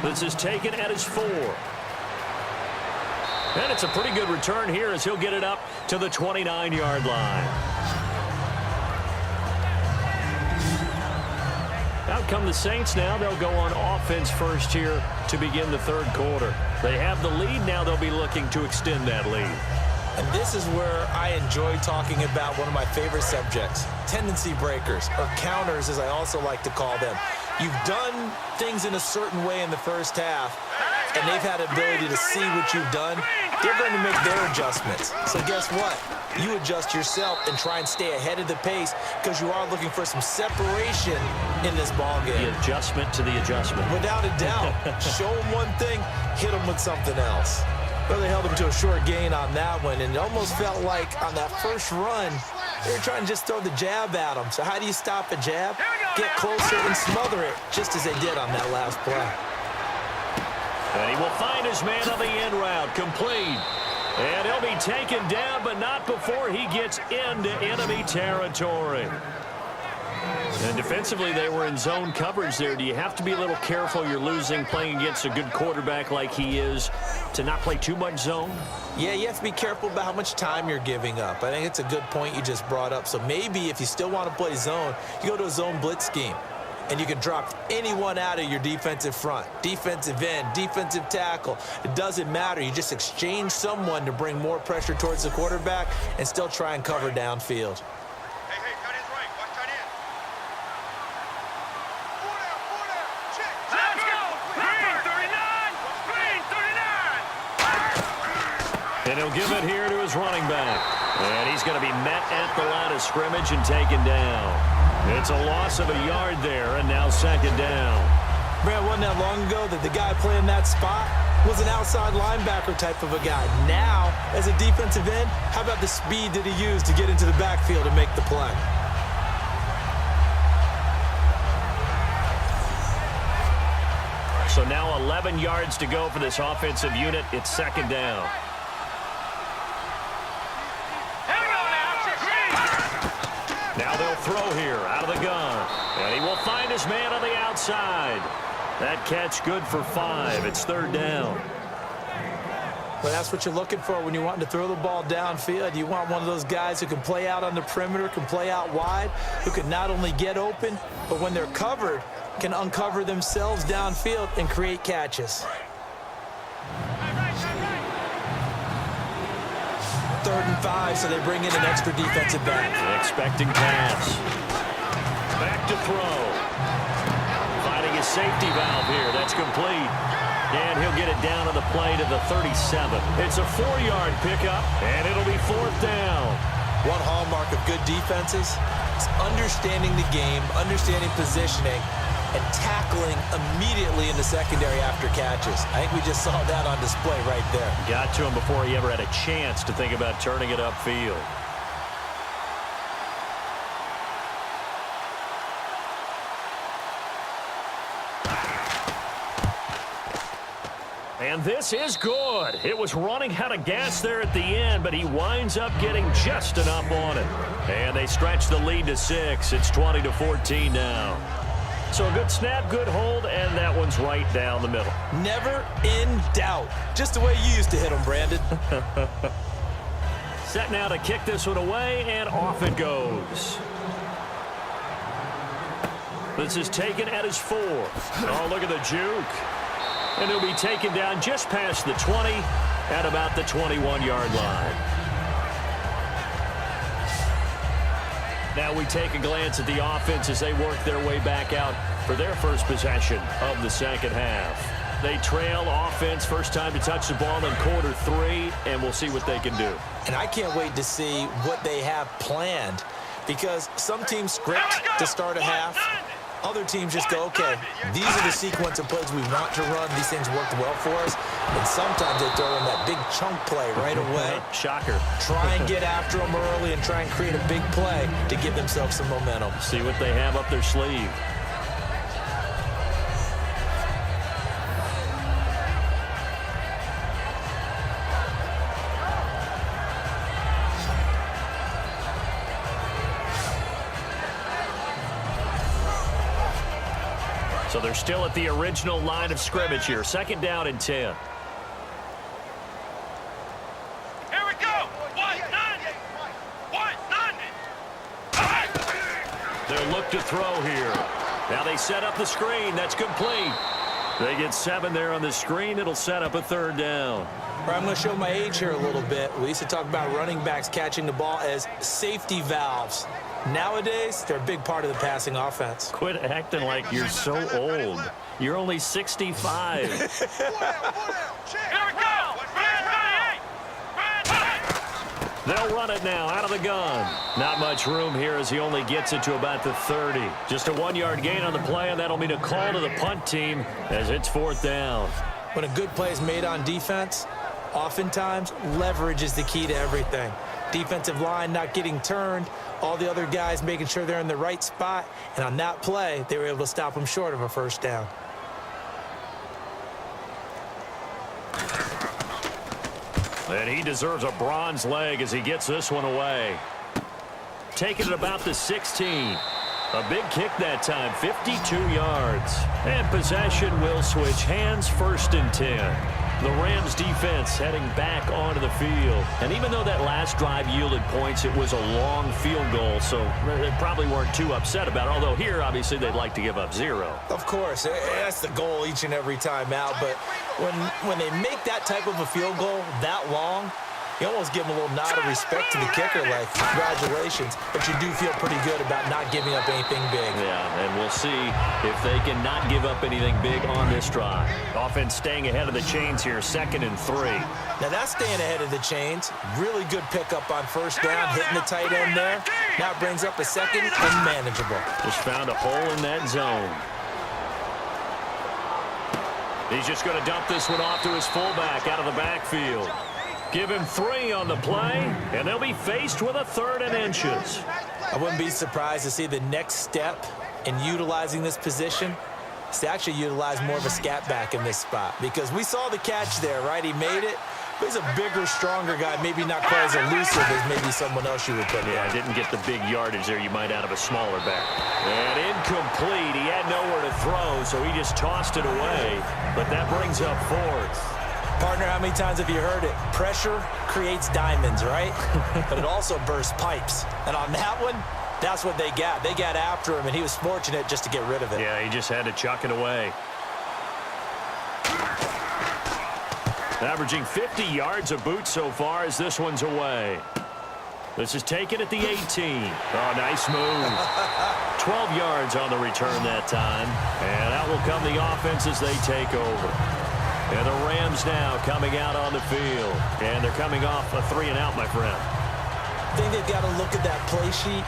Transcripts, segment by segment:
This is taken at his 4. And it's a pretty good return here as he'll get it up to the 29-yard line. Out come the Saints now. They'll go on offense first here to begin the third quarter. They have the lead. Now they'll be looking to extend that lead. And this is where I enjoy talking about one of my favorite subjects, tendency breakers, or counters as I also like to call them. You've done things in a certain way in the first half, and they've had the ability to see what you've done. They're going to make their adjustments. So guess what? You adjust yourself and try and stay ahead of the pace because you are looking for some separation in this ball game. The adjustment to the adjustment. Without a doubt. Show them one thing, hit them with something else. Well, they held him to a short gain on that one, and it almost felt like on that first run, they were trying to just throw the jab at him. So how do you stop a jab? Get closer and smother it, just as they did on that last play. And he will find his man on the end route, complete. And he'll be taken down, but not before he gets into enemy territory. And defensively, they were in zone coverage there. Do you have to be a little careful? You're losing, playing against a good quarterback like he is, to not play too much zone? Yeah, you have to be careful about how much time you're giving up. I think it's a good point you just brought up. So maybe if you still want to play zone, you go to a zone blitz scheme. And you can drop anyone out of your defensive front, defensive end, defensive tackle. It doesn't matter. You just exchange someone to bring more pressure towards the quarterback and still try and cover downfield. Hey, tight end's right. Watch tight end. Let's go! Green 39! Green 39! And he'll give it here to his running back. And he's going to be met at the line of scrimmage and taken down. It's a loss of a yard there, and now second down. Brad, wasn't that long ago that the guy playing that spot was an outside linebacker type of a guy. Now, as a defensive end, how about the speed that he used to get into the backfield and make the play? So now 11 yards to go for this offensive unit. It's second down. Now they'll throw here out of the gun. And he will find his man on the outside. That catch good for 5. It's third down. Well, that's what you're looking for when you want to throw the ball downfield. You want one of those guys who can play out on the perimeter, can play out wide, who can not only get open, but when they're covered, can uncover themselves downfield and create catches. Third and 5, so they bring in an extra defensive back. Expecting pass. Back to throw. Finding his safety valve here. That's complete. And he'll get it down to the play to the 37. It's a 4-yard pickup, and it'll be fourth down. One hallmark of good defenses is understanding the game, understanding positioning, and tackling immediately in the secondary after catches. I think we just saw that on display right there. Got to him before he ever had a chance to think about turning it upfield. And this is good. It was running out of gas there at the end, but he winds up getting just enough on it. And they stretch the lead to 6. It's 20-14 now. So a good snap, good hold, and that one's right down the middle. Never in doubt. Just the way you used to hit them, Brandon. Set now to kick this one away, and off it goes. This is taken at his 4. Oh, look at the juke. And he'll be taken down just past the 20 at about the 21-yard line. Now we take a glance at the offense as they work their way back out for their first possession of the second half. They trail offense, first time to touch the ball in quarter 3, and we'll see what they can do. And I can't wait to see what they have planned, because some teams script to start a half. Other teams just go, okay, these are the sequence of plays we want to run. These things worked well for us. And sometimes they throw in that big chunk play right away. Shocker. Try and get after them early and try and create a big play to give themselves some momentum. See what they have up their sleeve. So they're still at the original line of scrimmage here. 2nd down and 10. Here we go. 1-9. They'll look to throw here. Now they set up the screen. That's complete. They get 7 there on the screen. It'll set up a 3rd down. I'm going to show my age here a little bit. We used to talk about running backs catching the ball as safety valves. Nowadays, they're a big part of the passing offense. Quit acting like you're so old. You're only 65. Here we go. They'll run it now out of the gun. Not much room here as he only gets it to about the 30. Just a 1-yard gain on the play, and that'll mean a call to the punt team as it's 4th down. When a good play is made on defense, oftentimes leverage is the key to everything. Defensive line not getting turned, all the other guys making sure they're in the right spot, and on that play, they were able to stop them short of a 1st down. And he deserves a bronze leg as he gets this one away. Taking it about the 16. A big kick that time, 52 yards. And possession will switch hands, 1st and 10. The Rams defense heading back onto the field. And even though that last drive yielded points, it was a long field goal, so they probably weren't too upset about it. Although here, obviously, they'd like to give up 0. Of course, that's the goal each and every time out. But when they make that type of a field goal that long, you almost give them a little nod of respect to the kicker, like, congratulations. But you do feel pretty good about not giving up anything big. Yeah, and we'll see if they can not give up anything big on this drive. Offense staying ahead of the chains here, 2nd and 3. Now, that's staying ahead of the chains. Really good pickup on 1st down, hitting the tight end there. Now it brings up a 2nd and manageable. Just found a hole in that zone. He's just going to dump this one off to his fullback out of the backfield. Give him 3 on the play, and they'll be faced with a 3rd and inches. I wouldn't be surprised to see the next step in utilizing this position is to actually utilize more of a scat back in this spot, because we saw the catch there, right? He made it, but he's a bigger, stronger guy, maybe not quite as elusive as maybe someone else you would put in. Yeah, didn't get the big yardage there you might out of a smaller back. And incomplete. He had nowhere to throw, so he just tossed it away. But that brings up 4th. Partner, how many times have you heard it? Pressure creates diamonds, right? But it also bursts pipes. And on that one, that's what they got. They got after him, and he was fortunate just to get rid of it. Yeah, he just had to chuck it away. Averaging 50 yards a boot so far as this one's away. This is taken at the 18. Oh, nice move. 12 yards on the return that time. And out will come the offense as they take over. And the Rams now coming out on the field. And they're coming off a 3-and-out, my friend. I think they've got to look at that play sheet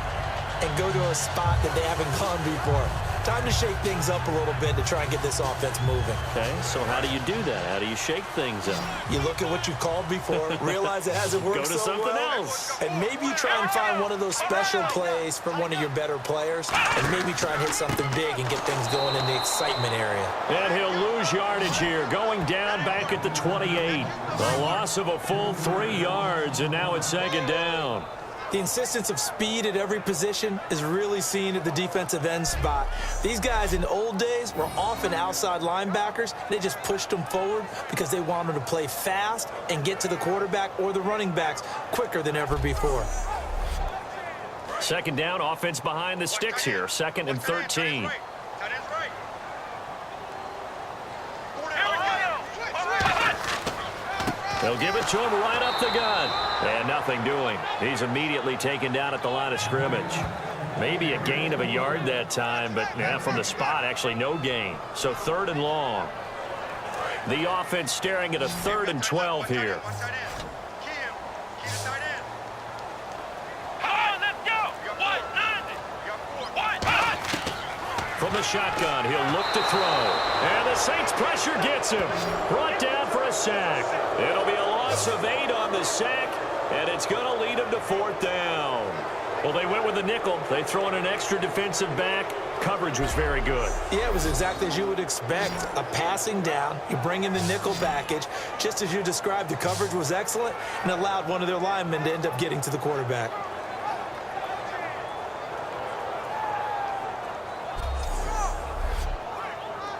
and go to a spot that they haven't gone before. Time to shake things up a little bit to try and get this offense moving. Okay, so how do you do that? How do you shake things up? You look at what you called before, realize it hasn't worked Go to so something well, else. and maybe you try and find one of those special plays from one of your better players, and maybe try and hit something big and get things going in the excitement area. And he'll lose yardage here, going down back at the 28. The loss of a full 3 yards, and now it's 2nd down. The insistence of speed at every position is really seen at the defensive end spot. These guys in the old days were often outside linebackers. They just pushed them forward because they wanted to play fast and get to the quarterback or the running backs quicker than ever before. 2nd down, offense behind the sticks here, 2nd and 13. They'll give it to him right up the gut. And nothing doing. He's immediately taken down at the line of scrimmage. Maybe a gain of a yard that time, but yeah, from the spot, actually no gain. So 3rd and long. The offense staring at a 3rd and 12 here. From the shotgun, he'll look to throw. And the Saints pressure gets him. Brought down for a sack. It'll be a loss of 8 on the sack, and it's going to lead him to 4th down. Well, they went with the nickel. They throw in an extra defensive back. Coverage was very good. Yeah, it was exactly as you would expect. A passing down. You bring in the nickel package. Just as you described, the coverage was excellent and allowed one of their linemen to end up getting to the quarterback.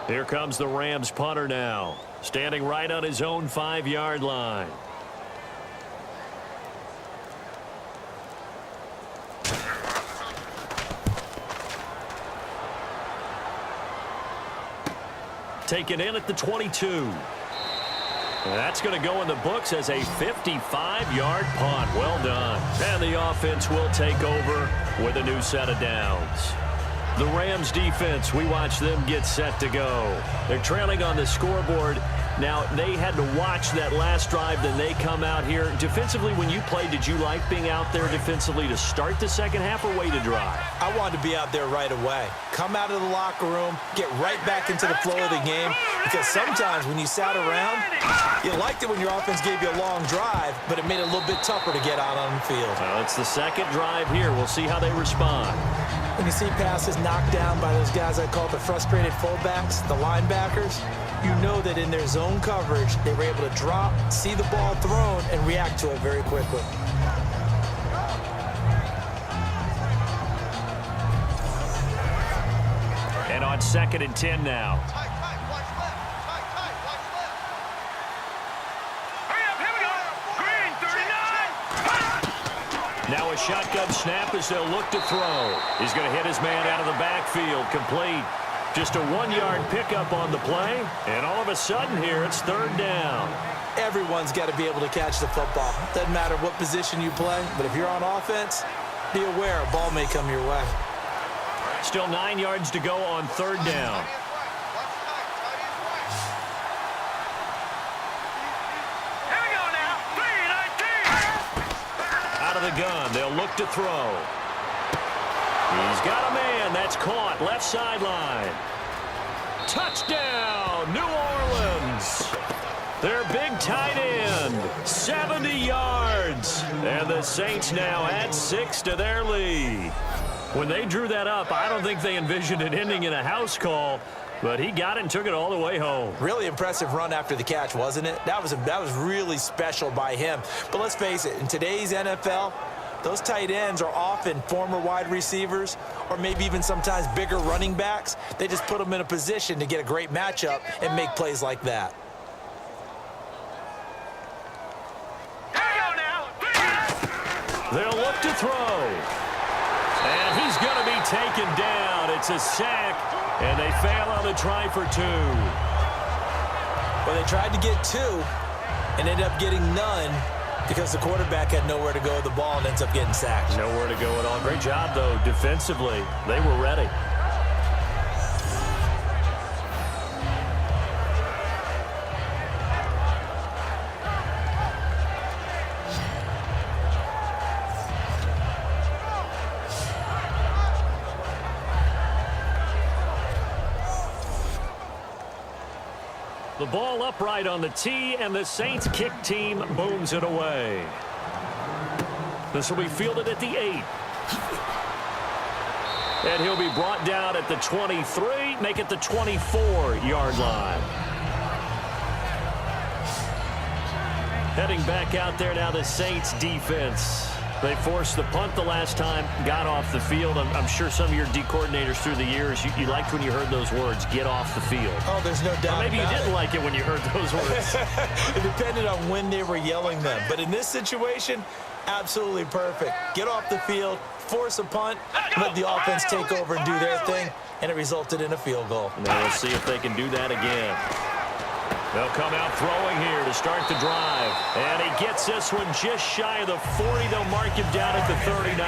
Here comes the Rams punter now, standing right on his own 5-yard line. Taken in at the 22. That's going to go in the books as a 55-yard punt. Well done. And the offense will take over with a new set of downs. The Rams defense, we watch them get set to go. They're trailing on the scoreboard. Now, they had to watch that last drive, then they come out here. Defensively, when you played, did you like being out there defensively to start the second half or wait to drive? I wanted to be out there right away. Come out of the locker room, get right back into the flow of the game, because sometimes when you sat around, you liked it when your offense gave you a long drive, but it made it a little bit tougher to get out on the field. Well, it's the second drive here. We'll see how they respond. When you see passes knocked down by those guys I call the frustrated fullbacks, the linebackers, you know that in their zone coverage, they were able to drop, see the ball thrown, and react to it very quickly. And on 2nd and 10 now. Now a shotgun snap as they'll look to throw. He's going to hit his man out of the backfield. Complete. Just a 1-yard pickup on the play. And all of a sudden here, it's 3rd down. Everyone's got to be able to catch the football. Doesn't matter what position you play, but if you're on offense, be aware a ball may come your way. Still 9 yards to go on 3rd down. Here we go now. 3-19. Out of the gun, they'll look to throw. He's got a man. That's caught. Left sideline. Touchdown, New Orleans. Their big tight end, 70 yards. And the Saints now add 6 to their lead. When they drew that up, I don't think they envisioned it ending in a house call, but he got it and took it all the way home. Really impressive run after the catch, wasn't it? That was really special by him. But let's face it, in today's NFL, those tight ends are often former wide receivers or maybe even sometimes bigger running backs. They just put them in a position to get a great matchup and make plays like that. They'll look to throw. And he's going to be taken down. It's a sack, and they fail on the try for 2. Well, they tried to get 2 and ended up getting none because the quarterback had nowhere to go with the ball and ends up getting sacked. Nowhere to go at all. Great job, though, defensively. They were ready. The ball upright on the tee, and the Saints kick team booms it away. This will be fielded at the 8. And he'll be brought down at the 23, make it the 24-yard line. Heading back out there now, the Saints defense. They forced the punt the last time, got off the field. I'm sure some of your D coordinators through the years, you liked when you heard those words, get off the field. Oh, there's no doubt. Or maybe you didn't like it when you heard those words. It depended on when they were yelling them. But in this situation, absolutely perfect. Get off the field, force a punt, let the offense take over and do their thing, and it resulted in a field goal. Now we'll see if they can do that again. They'll come out throwing here to start the drive. And he gets this one just shy of the 40. They'll mark him down at the 39.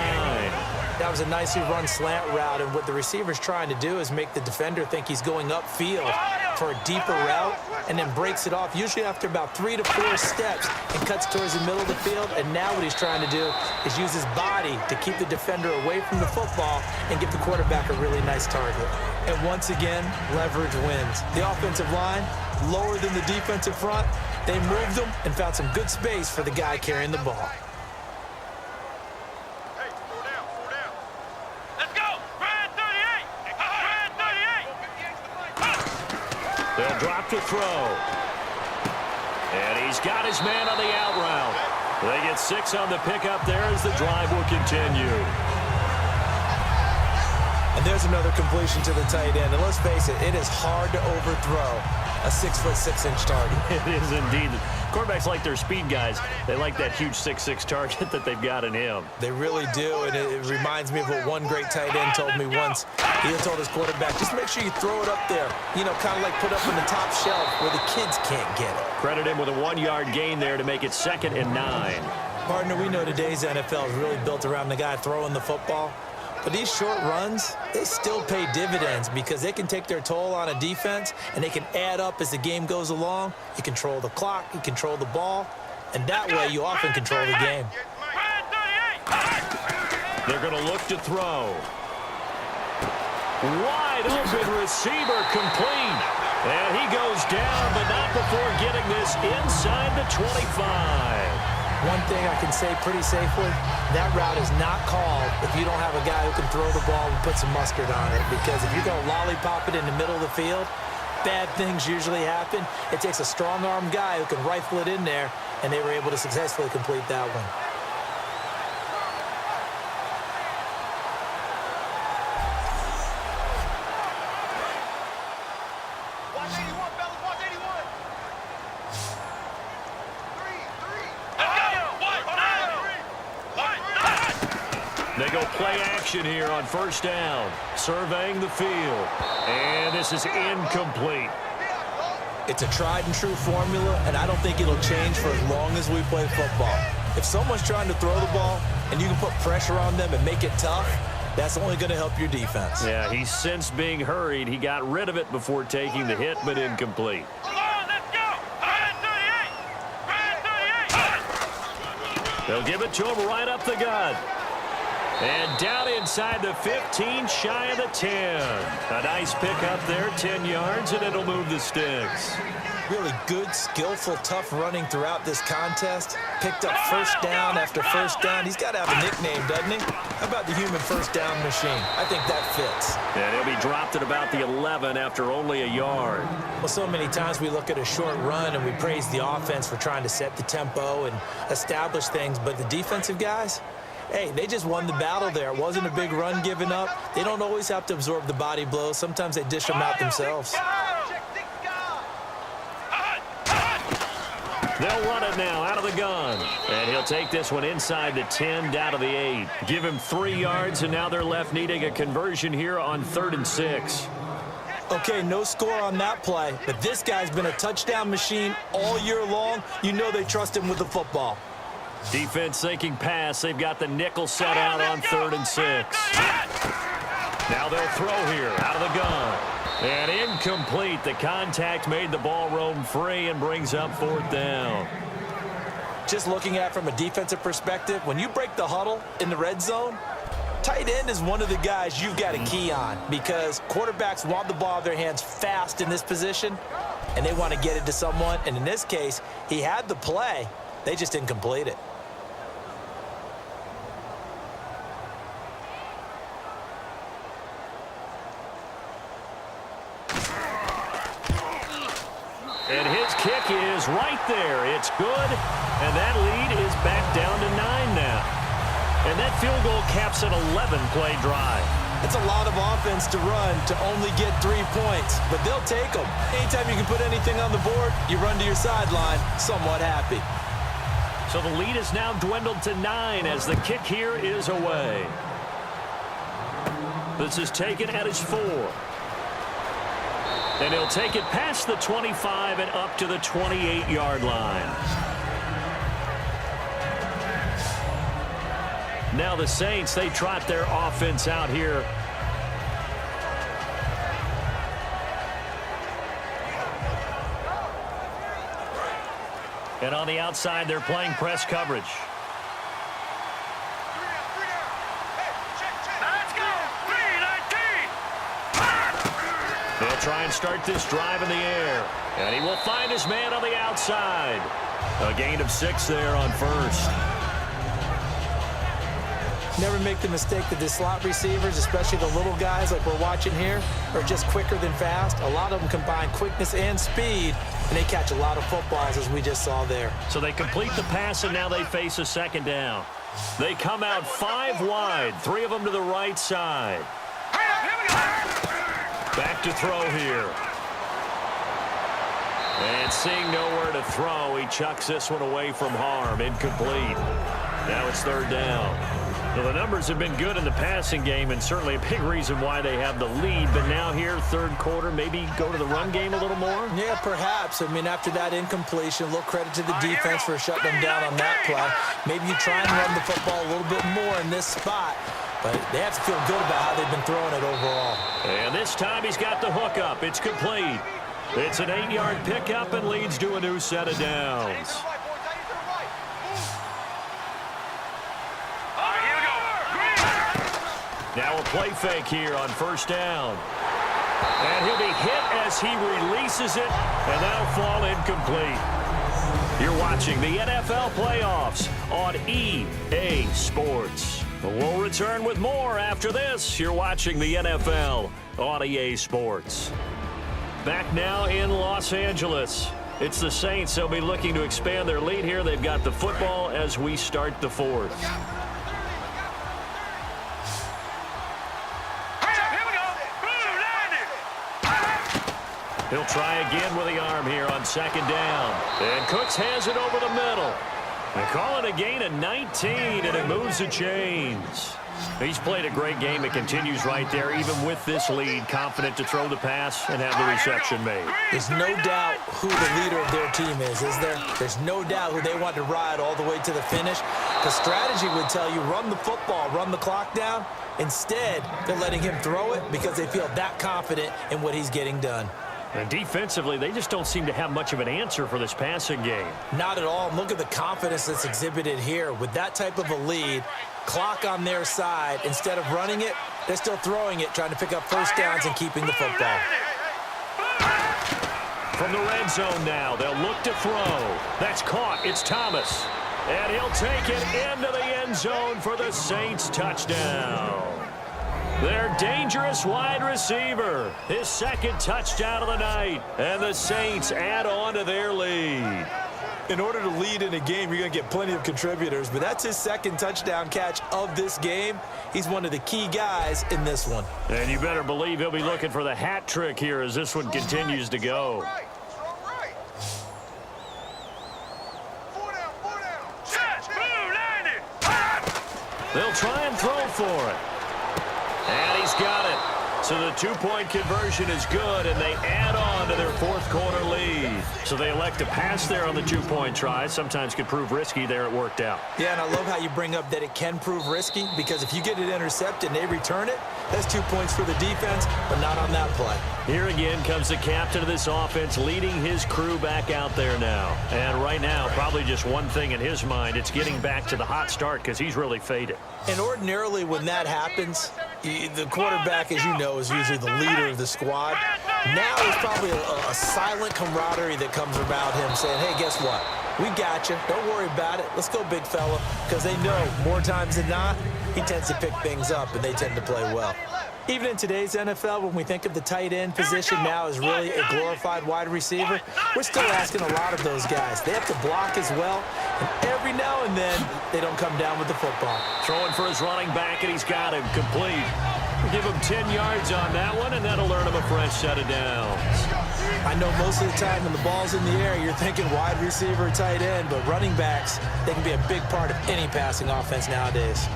That was a nicely run slant route, and what the receiver's trying to do is make the defender think he's going upfield for a deeper route and then breaks it off, usually after about 3 to 4 steps, and cuts towards the middle of the field. And now what he's trying to do is use his body to keep the defender away from the football and give the quarterback a really nice target. And once again, leverage wins. The offensive line, lower than the defensive front, they moved them and found some good space for the guy carrying the ball. Hey, 4 down, 4 down. Let's go. Brad 38. Brad 38. They'll drop to throw. And he's got his man on the out route. They get 6 on the pickup there as the drive will continue. And there's another completion to the tight end. And let's face it, it is hard to overthrow a 6'6" target. It is indeed. Quarterbacks like their speed guys. They like that huge 6'6" target that they've got in him. They really do, and it reminds me of what one great tight end told me once. He told his quarterback, just make sure you throw it up there, you know, kind of like put up on the top shelf where the kids can't get it. Credit him with a 1-yard gain there to make it 2nd and 9. Partner, we know today's NFL is really built around the guy throwing the football. But these short runs, they still pay dividends because they can take their toll on a defense, and they can add up as the game goes along. You control the clock, you control the ball, and that way you often control the game. They're going to look to throw. Wide open receiver complete. And he goes down, but not before getting this inside the 25. One thing I can say pretty safely, that route is not called if you don't have a guy who can throw the ball and put some mustard on it. Because if you go lollipop it in the middle of the field, bad things usually happen. It takes a strong-arm guy who can rifle it in there, and they were able to successfully complete that one. They go play action here on 1st down. Surveying the field. And this is incomplete. It's a tried-and-true formula, and I don't think it'll change for as long as we play football. If someone's trying to throw the ball and you can put pressure on them and make it tough, that's only going to help your defense. Yeah, he's since being hurried. He got rid of it before taking the hit, but incomplete. They'll give it to him right up the gut. And down inside the 15, shy of the 10. A nice pickup there, 10 yards, and it'll move the sticks. Really good, skillful, tough running throughout this contest. Picked up 1st down after 1st down. He's got to have a nickname, doesn't he? How about the human 1st down machine? I think that fits. And he'll be dropped at about the 11 after only a yard. Well, so many times we look at a short run and we praise the offense for trying to set the tempo and establish things, but the defensive guys, hey, they just won the battle there. It wasn't a big run given up. They don't always have to absorb the body blows. Sometimes they dish them out themselves. They'll run it now out of the gun. And he'll take this one inside the 10, down to the 8. Give him 3 yards, and now they're left needing a conversion here on 3rd and 6. Okay, no score on that play, but this guy's been a touchdown machine all year long. You know they trust him with the football. Defense thinking pass. They've got the nickel set out on 3rd and 6. Now they'll throw here out of the gun. And incomplete. The contact made the ball roam free and brings up 4th down. Just looking at it from a defensive perspective, when you break the huddle in the red zone, tight end is one of the guys you've got a key on because quarterbacks want the ball in their hands fast in this position, and they want to get it to someone. And in this case, he had the play. They just didn't complete it. And his kick is right there. It's good, and that lead is back down to 9 now. And that field goal caps an 11-play drive. It's a lot of offense to run to only get 3 points, but they'll take them. Anytime you can put anything on the board, you run to your sideline somewhat happy. So the lead is now dwindled to 9 as the kick here is away. This is taken at his 4. And he'll take it past the 25 and up to the 28-yard line. Now the Saints, they trot their offense out here. And on the outside, they're playing press coverage. They'll try and start this drive in the air. And he will find his man on the outside. A gain of 6 there on 1st. Never make the mistake that the slot receivers, especially the little guys like we're watching here, are just quicker than fast. A lot of them combine quickness and speed, and they catch a lot of footballs, as we just saw there. So they complete the pass, and now they face a 2nd down. They come out 5 wide, 3 of them to the right side. Hurry up, look to throw here. And seeing nowhere to throw, he chucks this one away from harm. Incomplete. Now it's third down. Well, the numbers have been good in the passing game, and certainly a big reason why they have the lead. But now here, third quarter, maybe go to the run game a little more? Yeah, perhaps. I mean, after that incompletion, a little credit to the defense for shutting them down on that play. Maybe you try and run the football a little bit more in this spot. But they have to feel good about how they've been throwing it overall. And this time he's got the hook up. It's complete. It's an 8-yard pickup and leads to a new set of downs. Now a play fake here on first down. And he'll be hit as he releases it, and that'll fall incomplete. You're watching the NFL playoffs on EA Sports. We'll return with more after this. You're watching the NFL on EA Sports. Back now in Los Angeles. It's the Saints. They'll be looking to expand their lead here. They've got the football as we start the fourth. He'll try again with the arm here on second down. And Cooks has it over the middle. They call it a gain of 19, and it moves the chains. He's played a great game. It continues right there, even with this lead, confident to throw the pass and have the reception made. There's no doubt who the leader of their team is there? There's no doubt who they want to ride all the way to the finish. The strategy would tell you run the football, run the clock down. Instead, they're letting him throw it because they feel that confident in what he's getting done. And defensively, they just don't seem to have much of an answer for this passing game. Not at all. Look at the confidence that's exhibited here. With that type of a lead, clock on their side, instead of running it, they're still throwing it, trying to pick up first downs and keeping the football. From the red zone now, they'll look to throw. That's caught. It's Thomas. And he'll take it into the end zone for the Saints touchdown. Their dangerous wide receiver, his second touchdown of the night, and the Saints add on to their lead. In order to lead in a game, you're going to get plenty of contributors, but that's his second touchdown catch of this game. He's one of the key guys in this one. And you better believe he'll be looking for the hat trick here as this one continues to go. They'll try and throw for it. And he's got it. So the two-point conversion is good, and they add on to their fourth-quarter lead. So they elect to pass there on the two-point try. Sometimes could prove risky there. It worked out. Yeah, and I love how you bring up that it can prove risky, because if you get it intercepted and they return it, that's 2 points for the defense, but not on that play. Here again comes the captain of this offense, leading his crew back out there now. And right now, probably just one thing in his mind. It's getting back to the hot start because he's really faded. And ordinarily when that happens, the quarterback, as you know, is usually the leader of the squad. Now there's probably a silent camaraderie that comes about him saying, hey, guess what? We got you. Don't worry about it. Let's go, big fella. Because they know more times than not, he tends to pick things up, and they tend to play well. Even in today's NFL, when we think of the tight end position now as really a glorified wide receiver, we're still asking a lot of those guys. They have to block as well, and every now and then, they don't come down with the football. Throwing for his running back, and he's got him complete. We'll give him 10 yards on that one, and that'll earn him a fresh set of downs. I know most of the time when the ball's in the air, you're thinking wide receiver, tight end, but running backs, they can be a big part of any passing offense nowadays.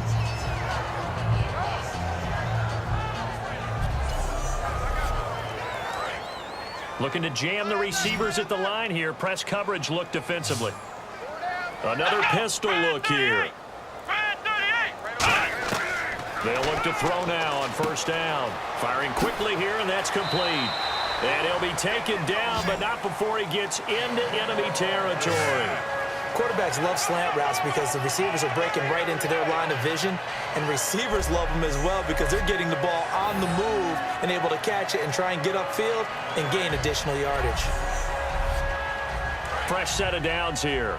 Looking to jam the receivers at the line here. Press coverage look defensively. Another pistol look here. They'll look to throw now on first down. Firing quickly here, and that's complete. And he'll be taken down, but not before he gets into enemy territory. Quarterbacks love slant routes because the receivers are breaking right into their line of vision, and receivers love them as well because they're getting the ball on the move and able to catch it and try and get upfield and gain additional yardage. Fresh set of downs here.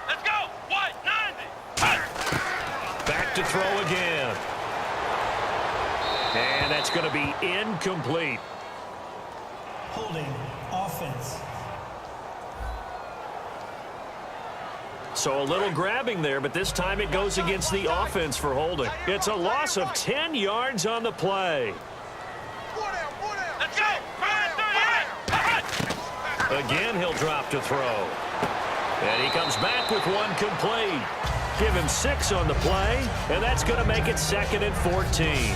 Let's go. What? 90. Back to throw again. And that's going to be incomplete. Holding offense. So a little grabbing there, but this time it goes against the offense for holding. It's a loss of 10 yards on the play. Let's go! Ryan 38! Again, he'll drop to throw. And he comes back with one complete. Give him 6 on the play, and that's going to make it 2nd and 14.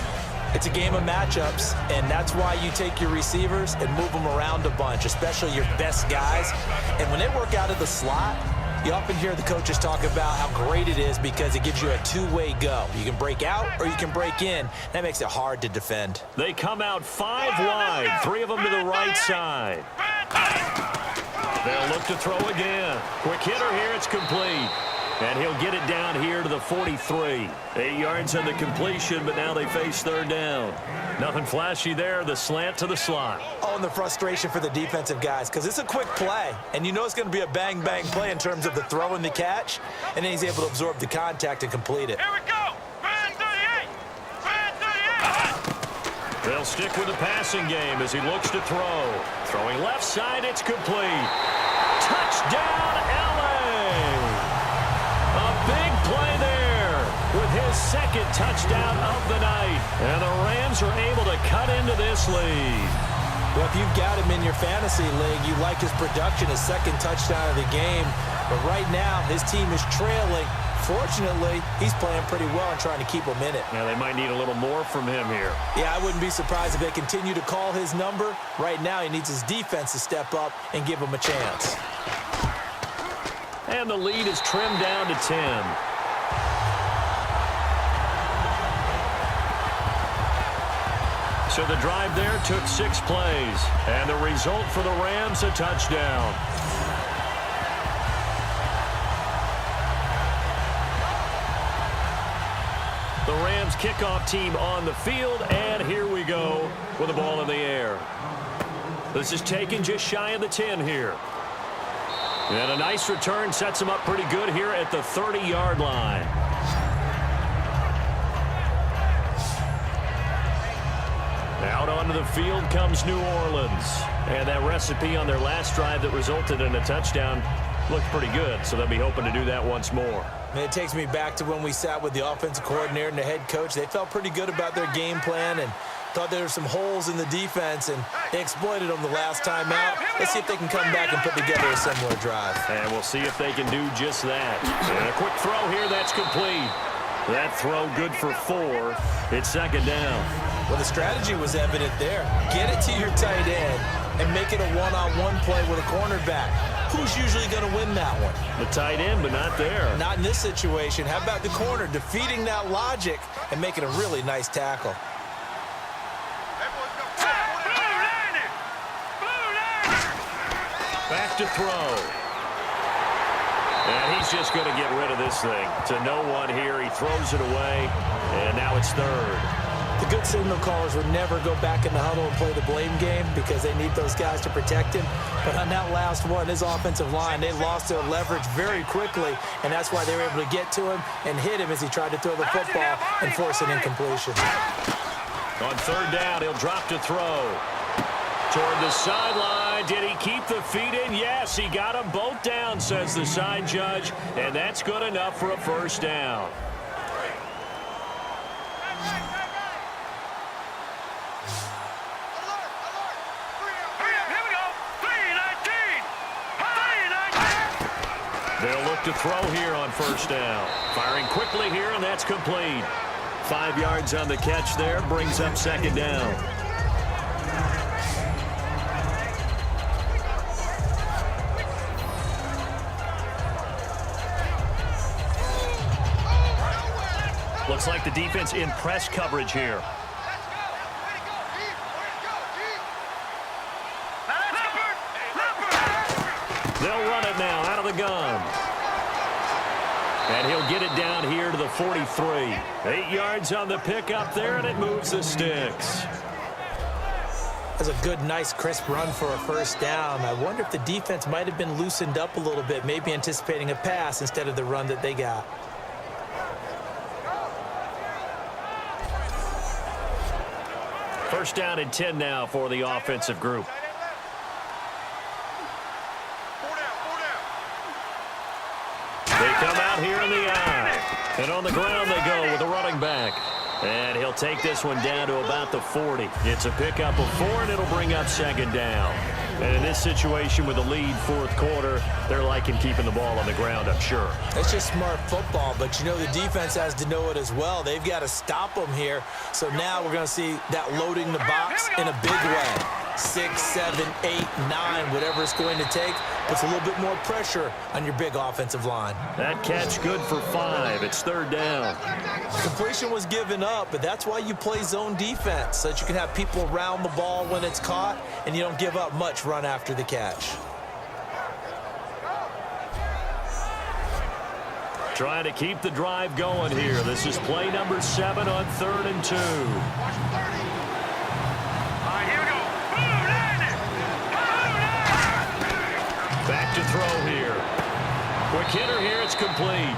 It's a game of matchups, and that's why you take your receivers and move them around a bunch, especially your best guys. And when they work out of the slot, you often hear the coaches talk about how great it is because it gives you a two-way go. You can break out or you can break in. That makes it hard to defend. They come out 5 wide, 3 of them to the right side. They'll look to throw again. Quick hitter here, it's complete. And he'll get it down here to the 43. 8 yards on the completion, but now they face 3rd down. Nothing flashy there, the slant to the slot. Oh, and the frustration for the defensive guys, because it's a quick play, and you know it's going to be a bang-bang play in terms of the throw and the catch, and then he's able to absorb the contact and complete it. Here we go! Ryan 38! Ryan 38! They'll stick with the passing game as he looks to throw. Throwing left side, it's complete. Touchdown, LA! A big play there with his 2nd touchdown of the night. And the Rams are able to cut into this lead. Well, if you've got him in your fantasy league, you like his production, his 2nd touchdown of the game. But right now, his team is trailing. Fortunately, he's playing pretty well and trying to keep them in it. Now, they might need a little more from him here. Yeah, I wouldn't be surprised if they continue to call his number. Right now, he needs his defense to step up and give him a chance. And the lead is trimmed down to 10. So the drive there took 6 plays. And the result for the Rams, a touchdown. The Rams kickoff team on the field, and here we go with the ball in the air. This is taken just shy of the 10 here. And a nice return sets him up pretty good here at the 30-yard line. Out onto the field comes New Orleans. And that recipe on their last drive that resulted in a touchdown looked pretty good, so they'll be hoping to do that once more. And it takes me back to when we sat with the offensive coordinator and the head coach. They felt pretty good about their game plan and thought there were some holes in the defense, and they exploited them the last time out. Let's see if they can come back and put together a similar drive. And we'll see if they can do just that. And a quick throw here, that's complete. That throw good for 4. It's 2nd down. Well, the strategy was evident there. Get it to your tight end and make it a one-on-one play with a cornerback. Who's usually going to win that one? The tight end, but not there. Not in this situation. How about the corner defeating that logic and making a really nice tackle? Back to throw. And he's just going to get rid of this thing. To no one here. He throws it away, and now it's 3rd. The good signal callers would never go back in the huddle and play the blame game because they need those guys to protect him. But on that last one, his offensive line, they lost their leverage very quickly, and that's why they were able to get to him and hit him as he tried to throw the football and force an incompletion. On 3rd down, he'll drop to throw. Toward the sideline. Did he keep the feet in? Yes, he got them both down, says the side judge, and that's good enough for a 1st down. They'll look to throw here on 1st down. Firing quickly here, and that's complete. 5 yards on the catch there, brings up 2nd down. Looks like the defense in press coverage here. They'll run it now out of the gun. And he'll get it down here to the 43. 8 yards on the pickup there, and it moves the sticks. That's a good, nice, crisp run for a 1st down. I wonder if the defense might have been loosened up a little bit, maybe anticipating a pass instead of the run that they got. First down and 10 now for the offensive group. They And on the ground they go with a running back. And he'll take this one down to about the 40. It's a pickup of 4, and it'll bring up second down. And in this situation with a lead fourth quarter, they're liking keeping the ball on the ground, I'm sure. It's just smart football, but you know the defense has to know it as well. They've got to stop them here. So now we're going to see that loading the box in a big way. 6, 7, 8, 9, whatever it's going to take, puts a little bit more pressure on your big offensive line. That catch good for 5. It's third down. Completion was given up, but that's why you play zone defense, so that you can have people around the ball when it's caught, and you don't give up much run after the catch. Trying to keep the drive going here. This is play number 7 on 3rd and 2. Back to throw here. Quick hitter here. It's complete.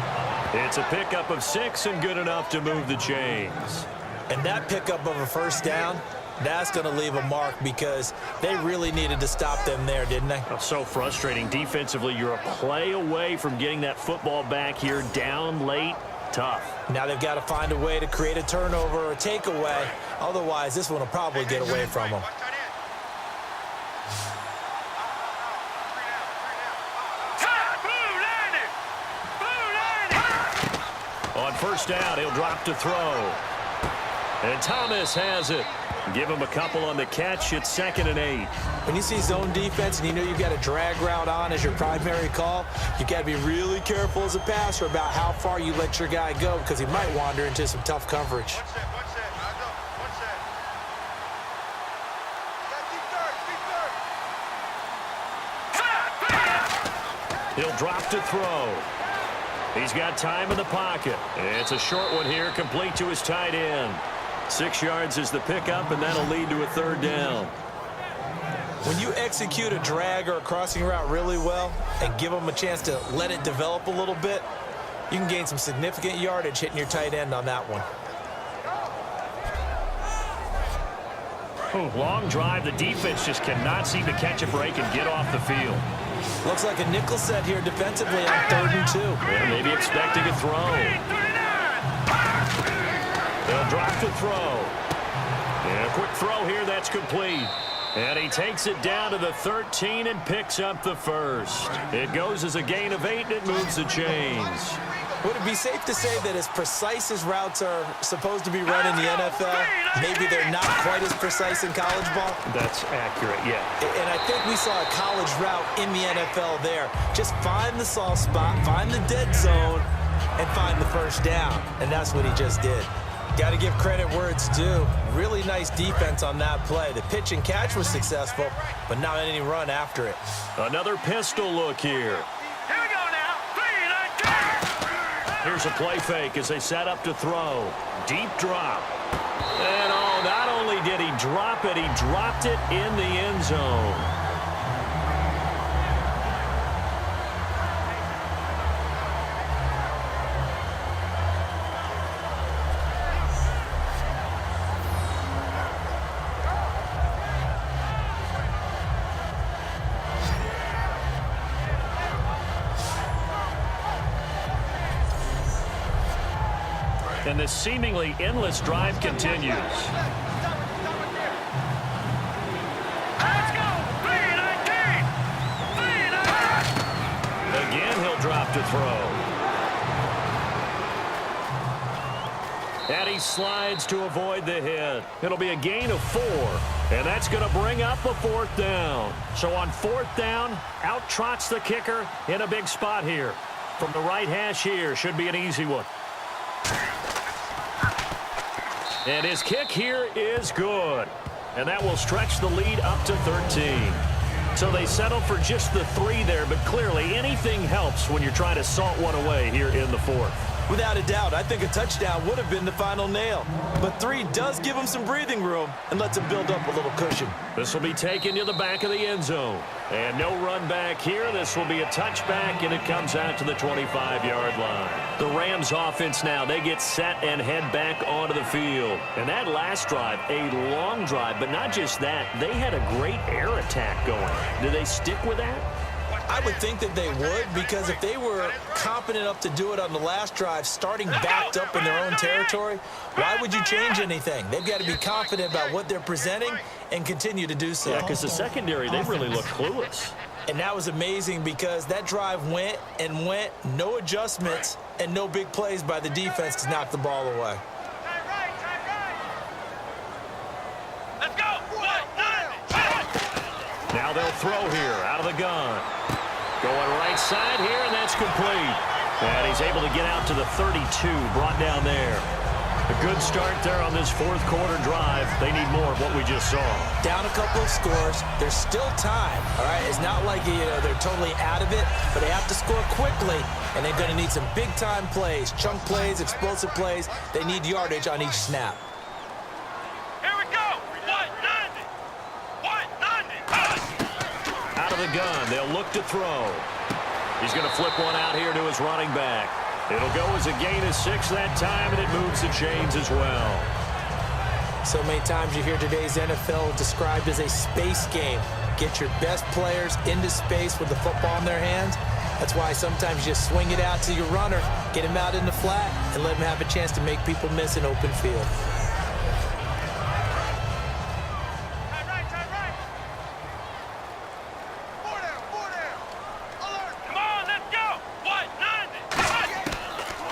It's a pickup of 6 and good enough to move the chains. And that pickup of a first down, that's going to leave a mark because they really needed to stop them there, didn't they? Oh, so frustrating. Defensively, you're a play away from getting that football back here down late. Tough. Now they've got to find a way to create a turnover or a takeaway. Otherwise, this one will probably get away from them. On first down, he'll drop to throw. And Thomas has it. Give him a couple on the catch. It's 2nd and 8. When you see zone defense and you know you've got a drag route on as your primary call, you've got to be really careful as a passer about how far you let your guy go because he might wander into some tough coverage. He'll drop to throw. He's got time in the pocket. It's a short one here, complete to his tight end. 6 yards is the pickup, and that'll lead to a third down. When you execute a drag or a crossing route really well and give them a chance to let it develop a little bit, you can gain some significant yardage hitting your tight end on that one. Long drive. The defense just cannot seem to catch a break and get off the field. Looks like a nickel set here defensively on 3rd and 2. Yeah, maybe expecting a throw. They'll drop to throw. And a quick throw here. That's complete. And he takes it down to the 13 and picks up the first. It goes as a gain of 8, and it moves the chains. Would it be safe to say that as precise as routes are supposed to be run in the NFL, maybe they're not quite as precise in college ball? That's accurate, yeah. And I think we saw a college route in the NFL there. Just find the soft spot, find the dead zone, and find the first down. And that's what he just did. Got to give credit where it's due. Really nice defense on that play. The pitch and catch was successful, but not any run after it. Another pistol look here. Here we go now. 3, 9, 10. Here's a play fake as they set up to throw. Deep drop. And not only did he drop it, he dropped it in the end zone. And this seemingly endless drive continues. Let's go. 3, 19. 3, 19. Again, he'll drop to throw. And he slides to avoid the hit. It'll be a gain of 4. And that's going to bring up a 4th down. So on 4th down, out trots the kicker in a big spot here. From the right hash here, should be an easy one. And his kick here is good. And that will stretch the lead up to 13. So they settle for just the 3 there, but clearly anything helps when you're trying to salt one away here in the 4th. Without a doubt, I think a touchdown would have been the final nail. But 3 does give him some breathing room and lets him build up a little cushion. This will be taken to the back of the end zone. And no run back here. This will be a touchback, and it comes out to the 25-yard line. The Rams offense now, they get set and head back onto the field. And that last drive, a long drive, but not just that. They had a great air attack going. Do they stick with that? I would think that they would, because if they were competent enough to do it on the last drive, starting backed up in their own territory, why would you change anything? They've got to be confident about what they're presenting and continue to do so. Yeah, because the secondary, they really look clueless. And that was amazing because that drive went and went, no adjustments, and no big plays by the defense to knock the ball away. Let's go. Now they'll throw here out of the gun. Going right side here, and that's complete. And he's able to get out to the 32, brought down there. A good start there on this fourth quarter drive. They need more of what we just saw. Down a couple of scores. There's still time, all right? It's not like they're totally out of it, but they have to score quickly, and they're going to need some big-time plays, chunk plays, explosive plays. They need yardage on each snap. Here we go. 190. 190. Out of the gun, they'll look to throw. He's going to flip one out here to his running back. It'll go as a gain of 6 that time, and it moves the chains as well. So many times you hear today's NFL described as a space game. Get your best players into space with the football in their hands. That's why sometimes you just swing it out to your runner, get him out in the flat, and let him have a chance to make people miss an open field.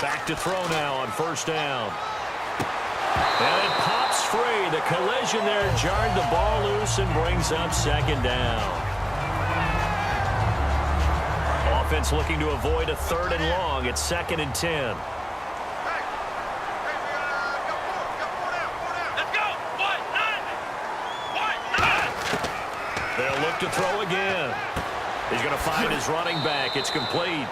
Back to throw now on first down. And it pops free. The collision there jarred the ball loose and brings up second down. Offense looking to avoid a 3rd and long. It's 2nd and 10. They'll look to throw again. He's going to find his running back. It's complete.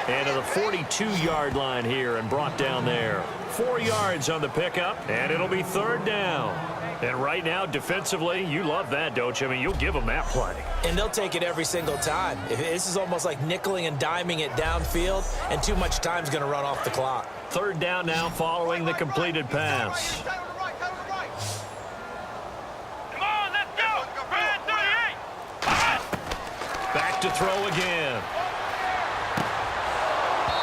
And to the 42-yard line here and brought down there. 4 yards on the pickup, and it'll be 3rd down. And right now, defensively, you love that, don't you? I mean, you'll give them that play. And they'll take it every single time. This is almost like nickeling and diming it downfield, and too much time's going to run off the clock. 3rd down now following the completed pass. Come on, let's go. Brad 38. Back to throw again.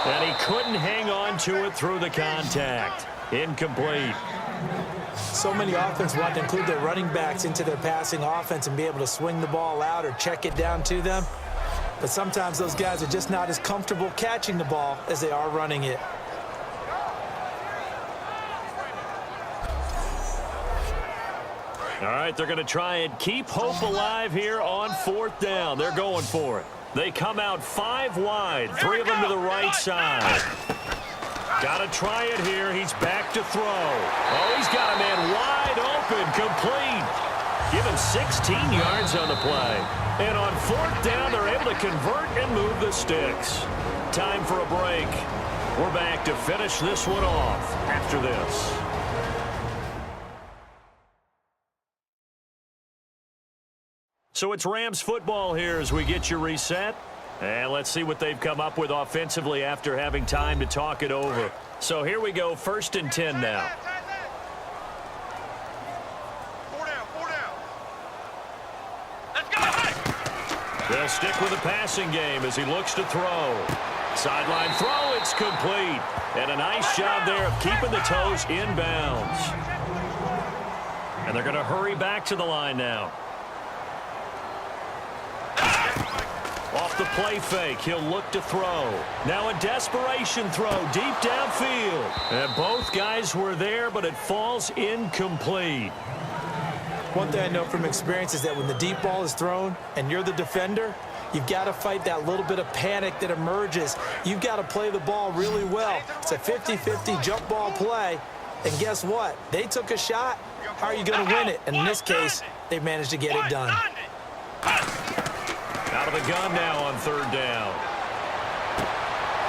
And he couldn't hang on to it through the contact. Incomplete. So many offenses want to include their running backs into their passing offense and be able to swing the ball out or check it down to them. But sometimes those guys are just not as comfortable catching the ball as they are running it. All right, they're going to try and keep hope alive here on 4th down. They're going for it. They come out 5 wide, 3 of them to the right side. Got to try it here. He's back to throw. Oh, he's got a man wide open, complete. Give him 16 yards on the play. And on 4th down, they're able to convert and move the sticks. Time for a break. We're back to finish this one off after this. So it's Rams football here as we get you reset. And let's see what they've come up with offensively after having time to talk it over. So here we go, 1st and 10 now. 4 down. Let's go. They'll stick with the passing game as he looks to throw. Sideline throw, it's complete. And a nice job there of keeping the toes inbounds. And they're going to hurry back to the line now. Off the play fake, he'll look to throw. Now a desperation throw deep downfield. And both guys were there, but it falls incomplete. One thing I know from experience is that when the deep ball is thrown and you're the defender, you've got to fight that little bit of panic that emerges. You've got to play the ball really well. It's a 50-50 jump ball play. And guess what? They took a shot. How are you going to win it? And in this case, they managed to get it done. Out of the gun now on 3rd down.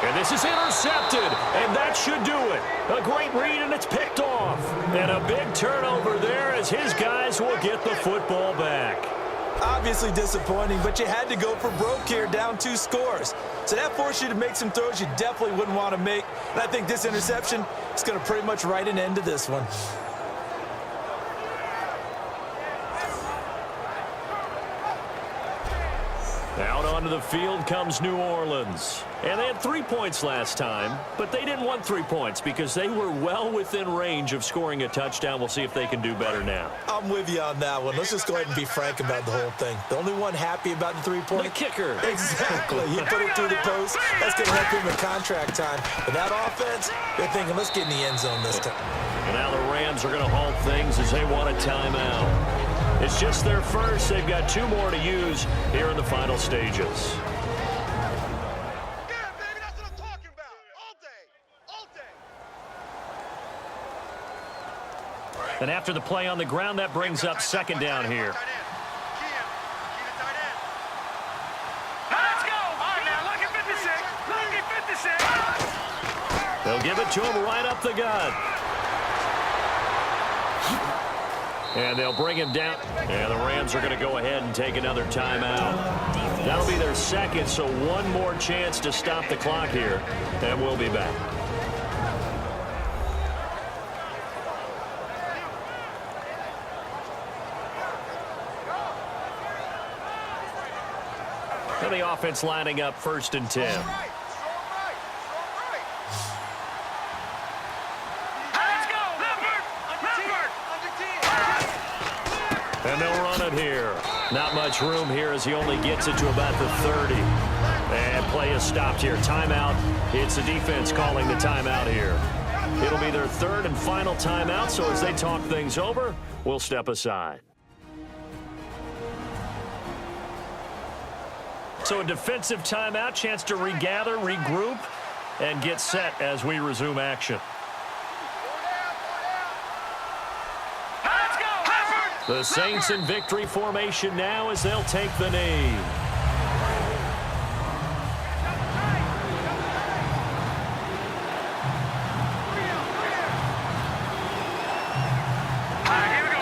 And this is intercepted, and that should do it. A great read, and it's picked off. And a big turnover there as his guys will get the football back. Obviously disappointing, but you had to go for broke here, down 2 scores. So that forced you to make some throws you definitely wouldn't want to make. And I think this interception is going to pretty much write an end to this one. Out on onto the field comes New Orleans. And they had 3 points last time, but they didn't want 3 points because they were well within range of scoring a touchdown. We'll see if they can do better now. I'm with you on that one. Let's just go ahead and be frank about the whole thing. The only one happy about the 3-point? The kicker. Exactly. He put it through the post. That's going to help him in contract time. But that offense, they're thinking, let's get in the end zone this time. And now the Rams are going to halt things as they want a timeout. It's just their first. They've got 2 more to use here in the final stages. And after the play on the ground, that brings up second down here. Let's go. All right, now look at 56. Look at 56. They'll give it to him right up the gut. And they'll bring him down. And the Rams are going to go ahead and take another timeout. That'll be their second, so one more chance to stop the clock here. And we'll be back. And the offense lining up 1st and 10. And they'll run it here. Not much room here as he only gets it to about the 30. And play is stopped here. Timeout. It's the defense calling the timeout here. It'll be their 3rd and final timeout, so as they talk things over, we'll step aside. So a defensive timeout, chance to regather, regroup, and get set as we resume action. The Saints in victory formation now as they'll take the knee.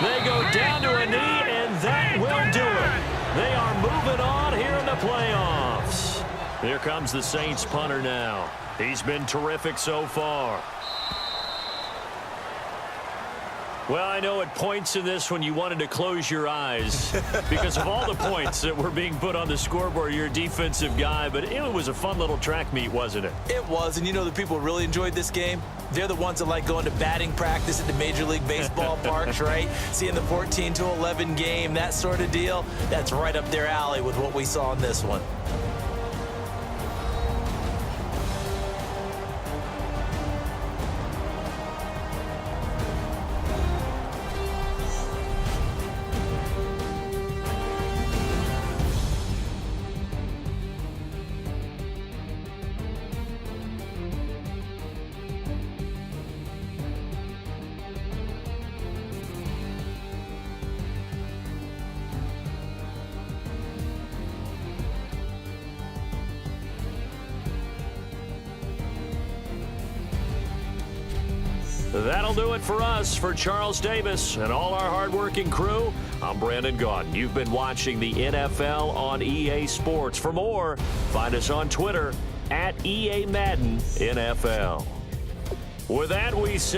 They go down to a knee, and that will do it. They are moving on here in the playoffs. Here comes the Saints punter now. He's been terrific so far. Well, I know at points in this when you wanted to close your eyes because of all the points that were being put on the scoreboard. You're a defensive guy, but it was a fun little track meet, wasn't it? It was, and you know the people who really enjoyed this game? They're the ones that like going to batting practice at the Major League Baseball parks, right? Seeing the 14-11 game, that sort of deal. That's right up their alley with what we saw in this one. That'll do it for us. For Charles Davis and all our hardworking crew, I'm Brandon Gaudin. You've been watching the NFL on EA Sports. For more, find us on Twitter @EA Madden NFL. With that, we say